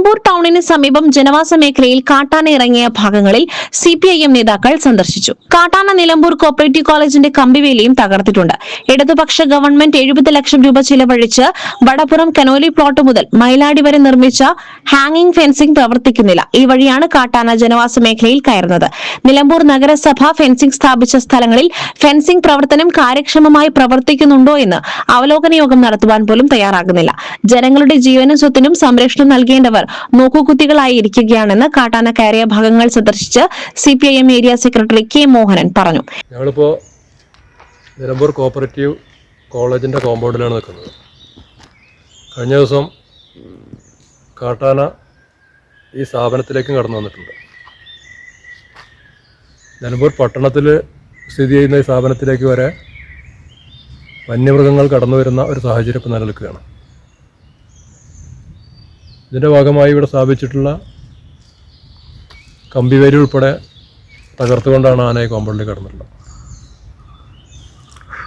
നിലമ്പൂർ ടൗണിന് സമീപം ജനവാസ മേഖലയിൽ കാട്ടാന ഇറങ്ങിയ ഭാഗങ്ങളിൽ CPIM നേതാക്കൾ സന്ദർശിച്ചു. കാട്ടാന നിലമ്പൂർ കോപ്പറേറ്റീവ് കോളേജിന്റെ കമ്പിവേലിയും തകർത്തിട്ടുണ്ട്. ഇടതുപക്ഷ ഗവൺമെന്റ് 70 ലക്ഷം രൂപ ചിലവഴിച്ച് വടപ്പുറം കനോലി പ്ലോട്ട് മുതൽ മയിലാടി വരെ നിർമ്മിച്ച ഹാങ്ങിംഗ് ഫെൻസിംഗ് പ്രവർത്തിക്കുന്നില്ല. ഈ വഴിയാണ് കാട്ടാന ജനവാസ മേഖലയിൽ കയറുന്നത്. നിലമ്പൂർ നഗരസഭ ഫെൻസിംഗ് സ്ഥാപിച്ച സ്ഥലങ്ങളിൽ ഫെൻസിംഗ് പ്രവർത്തനം കാര്യക്ഷമമായി പ്രവർത്തിക്കുന്നുണ്ടോ എന്ന് അവലോകന യോഗം നടത്തുവാൻ പോലും തയ്യാറാകുന്നില്ല. ജനങ്ങളുടെ ജീവനും സ്വത്തിനും സംരക്ഷണം നൽകേണ്ടവർ നോക്കുകുത്തികളായി ഇരിക്കുകയാണെന്ന് കാട്ടാന കയറിയ ഭാഗങ്ങൾ സന്ദർശിച്ച് CPIM area secretary K. Mohanan പറഞ്ഞു. ഞങ്ങളിപ്പോൾ നിലമ്പൂർ കോപ്പറേറ്റീവ് കോളേജിൻ്റെ കോമ്പൗണ്ടിലാണ് നിൽക്കുന്നത്. കഴിഞ്ഞ ദിവസം കാട്ടാന ഈ സ്ഥാപനത്തിലേക്കും കടന്നു വന്നിട്ടുണ്ട്. നിലമ്പൂർ പട്ടണത്തിൽ സ്ഥിതി ചെയ്യുന്ന ഈ സ്ഥാപനത്തിലേക്ക് വരെ വന്യമൃഗങ്ങൾ കടന്നു വരുന്ന ഒരു സാഹചര്യം ഇപ്പോൾ നിലനിൽക്കുകയാണ്. ഇതിൻ്റെ ഭാഗമായി ഇവിടെ സ്ഥാപിച്ചിട്ടുള്ള കമ്പിവേലി ഉൾപ്പെടെ തകർത്തുകൊണ്ടാണ് ആന ഈ കോമ്പൗണ്ടിൽ കടന്നിട്ടുള്ളത്.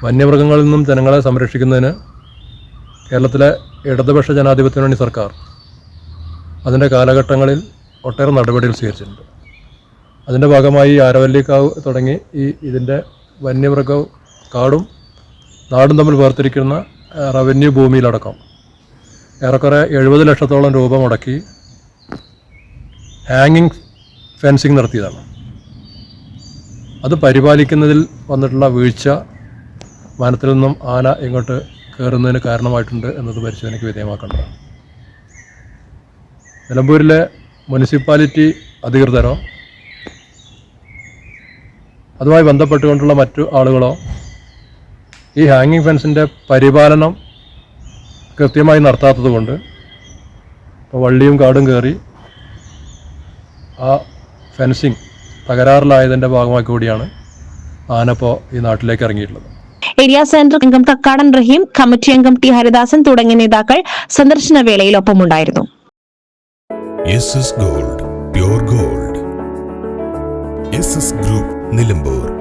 വന്യമൃഗങ്ങളിൽ നിന്നും ജനങ്ങളെ സംരക്ഷിക്കുന്നതിന് കേരളത്തിലെ ഇടതുപക്ഷ ജനാധിപത്യ മുന്നണി സർക്കാർ അതിൻ്റെ കാലഘട്ടങ്ങളിൽ ഒട്ടേറെ നടപടികൾ സ്വീകരിച്ചിട്ടുണ്ട്. അതിൻ്റെ ഭാഗമായി ആരവല്ലിക്കാവ് തുടങ്ങി ഇതിൻ്റെ വന്യമൃഗ കാടും നാടും തമ്മിൽ വേർതിരിക്കുന്ന റവന്യൂ ഭൂമിയിലടക്കം ഏറെക്കുറെ 70 ലക്ഷത്തോളം രൂപ മുടക്കി ഹാങ്ങിങ് ഫെൻസിങ് നടത്തിയതാണ്. അത് പരിപാലിക്കുന്നതിൽ വന്നിട്ടുള്ള വീഴ്ച വനത്തിൽ നിന്നും ആന ഇങ്ങോട്ട് കയറുന്നതിന് കാരണമായിട്ടുണ്ട് എന്നത് പരിശോധനയ്ക്ക് വിധേയമാക്കേണ്ടതാണ്. നിലമ്പൂരിലെ മുനിസിപ്പാലിറ്റി അധികൃതരോ അതുമായി ബന്ധപ്പെട്ടുകൊണ്ടുള്ള മറ്റു ആളുകളോ ഈ ഹാങ്ങിങ് ഫെൻസിൻ്റെ പരിപാലനം കൃത്യമായി നടത്താത്തത് കൊണ്ട് ഇപ്പോൾ വള്ളിയും കാടും കയറി ആ ഫെൻസിങ് തകരാറിലായതിൻ്റെ ഭാഗമായി കൂടിയാണ് ആനപ്പോൾ ഈ നാട്ടിലേക്ക് ഇറങ്ങിയിട്ടുള്ളത്. ഏരിയ സെന്റർ അംഗം തക്കാടൻ റഹീം, കമ്മിറ്റി അംഗം T. ഹരിദാസൻ തുടങ്ങിയ നേതാക്കൾ സന്ദർശന വേളയിൽ ഒപ്പമുണ്ടായിരുന്നു. SS Gold, Pure Gold. SS Group, Nilambur.